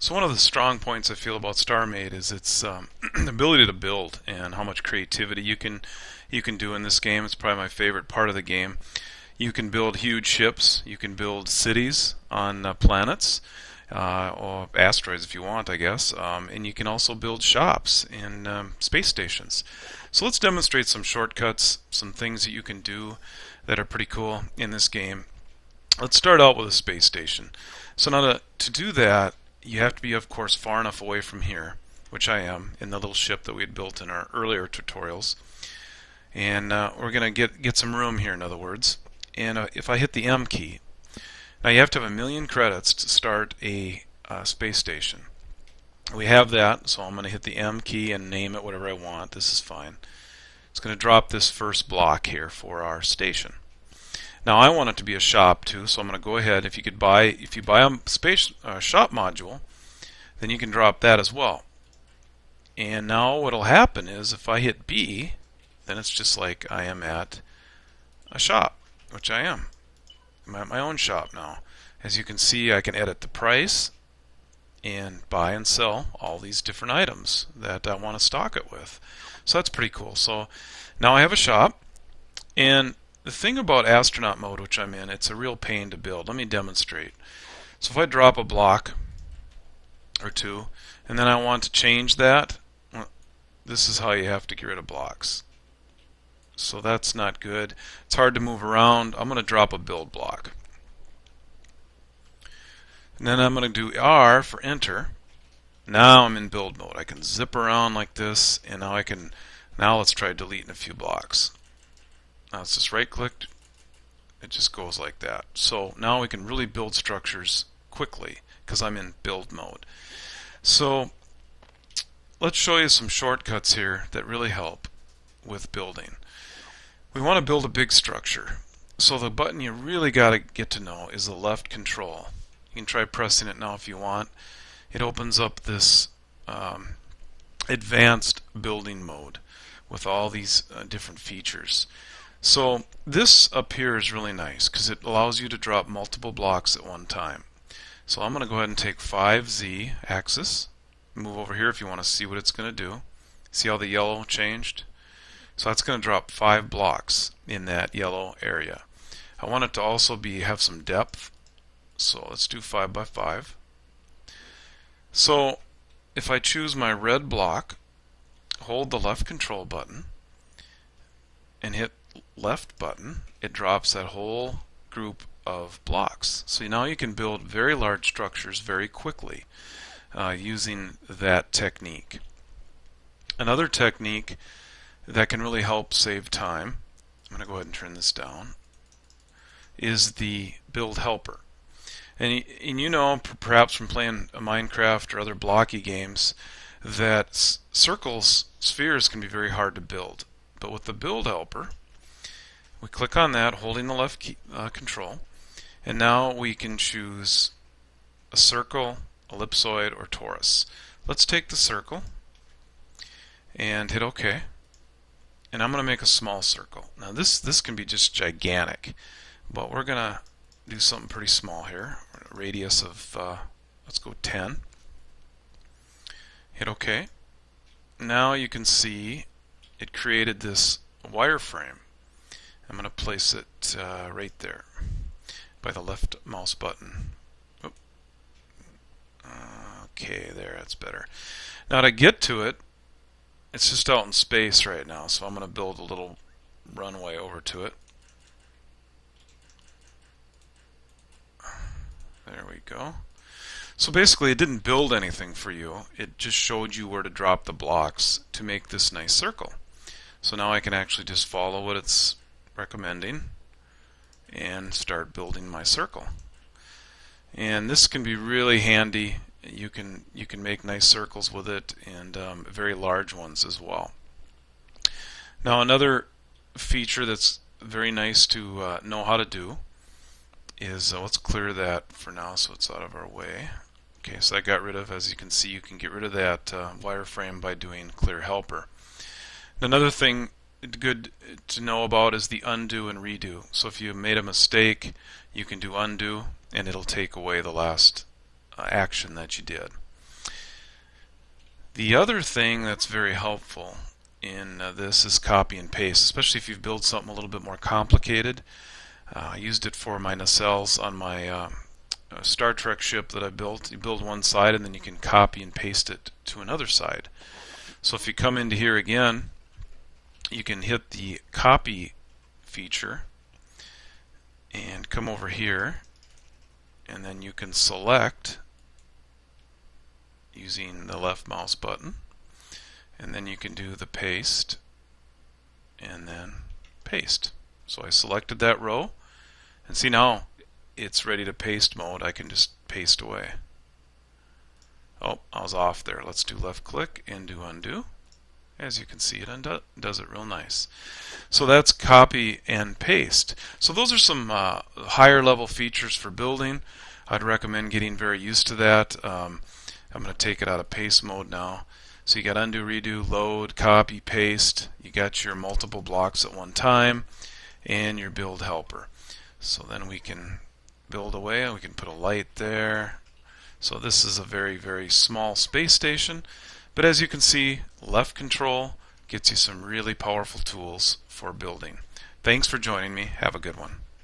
So one of the strong points I feel about StarMade is its ability to build and how much creativity you can do in this game. It's probably my favorite part of the game. You can build huge ships. You can build cities on planets or asteroids if you want, I guess. And you can also build shops in space stations. So let's demonstrate some shortcuts, some things that you can do that are pretty cool in this game. Let's start out with a space station. So now to do that, you have to be, of course, far enough away from here, which I am, in the little ship that we had built in our earlier tutorials. And we're going to get some room here, in other words. And if I hit the M key, now you have to have 1,000,000 credits to start a space station. We have that, so I'm going to hit the M key and name it whatever I want. This is fine. It's going to drop this first block here for our station. Now I want it to be a shop too, so I'm going to go ahead. If you buy a space shop module, then you can drop that as well. And now what'll happen is if I hit B, then it's just like I am at a shop, which I am. I'm at my own shop now. As you can see, I can edit the price and buy and sell all these different items that I want to stock it with. So that's pretty cool. So now I have a shop, and the thing about astronaut mode, which I'm in, it's a real pain to build. Let me demonstrate. So if I drop a block or two, and then I want to change that, well, this is how you have to get rid of blocks. So that's not good. It's hard to move around. I'm going to drop a build block. And then I'm going to do R for enter. Now I'm in build mode. I can zip around like this, and now let's try deleting a few blocks. Now it's just right clicked. It just goes like that. So now we can really build structures quickly because I'm in build mode. So let's show you some shortcuts here that really help with building. We want to build a big structure. So the button you really got to get to know is the left control. You can try pressing it now if you want. It opens up this advanced building mode with all these different features. So this up here is really nice because it allows you to drop multiple blocks at one time. So I'm going to go ahead and take 5Z axis, move over here if you want to see what it's going to do. See how the yellow changed? So that's going to drop 5 blocks in that yellow area. I want it to also have some depth, so let's do 5 by 5. So if I choose my red block, hold the left control button, and hit left button, it drops that whole group of blocks. So now you can build very large structures very quickly using that technique. Another technique that can really help save time, I'm going to go ahead and turn this down, is the build helper. And you know, perhaps from playing Minecraft or other blocky games, that circles, spheres can be very hard to build. But with the build helper, we click on that, holding the left key, control, and now we can choose a circle, ellipsoid, or torus. Let's take the circle and hit OK. And I'm going to make a small circle. Now this can be just gigantic, but we're going to do something pretty small here. A radius of, let's go 10. Hit OK. Now you can see it created this wireframe. I'm going to place it right there by the left mouse button. Oop. Okay, there, that's better. Now to get to it, it's just out in space right now, so I'm going to build a little runway over to it. There we go. So basically it didn't build anything for you, it just showed you where to drop the blocks to make this nice circle. So now I can actually just follow what it's recommending and start building my circle. And this can be really handy. You can make nice circles with it, and very large ones as well. Now another feature that's very nice to know how to do is, let's clear that for now so it's out of our way. Okay, so I got rid of, as you can see, you can get rid of that wireframe by doing clear helper. Another thing good to know about is the undo and redo. So if you made a mistake, you can do undo and it'll take away the last action that you did. The other thing that's very helpful in this is copy and paste, especially if you've built something a little bit more complicated. I used it for my nacelles on my Star Trek ship that I built. You build one side and then you can copy and paste it to another side. So if you come into here again, you can hit the copy feature and come over here, and then you can select using the left mouse button, and then you can do the paste and then paste. So I selected that row, and see now it's ready to paste mode. I can just paste away. Oh, I was off there. Let's do left click and do undo. As you can see, it does it real nice. So that's copy and paste. So those are some higher level features for building. I'd recommend getting very used to that. I'm going to take it out of paste mode now. So you got undo, redo, load, copy, paste. You got your multiple blocks at one time and your build helper. So then we can build away. We can put a light there. So this is a very, very small space station. But as you can see, left control gets you some really powerful tools for building. Thanks for joining me. Have a good one.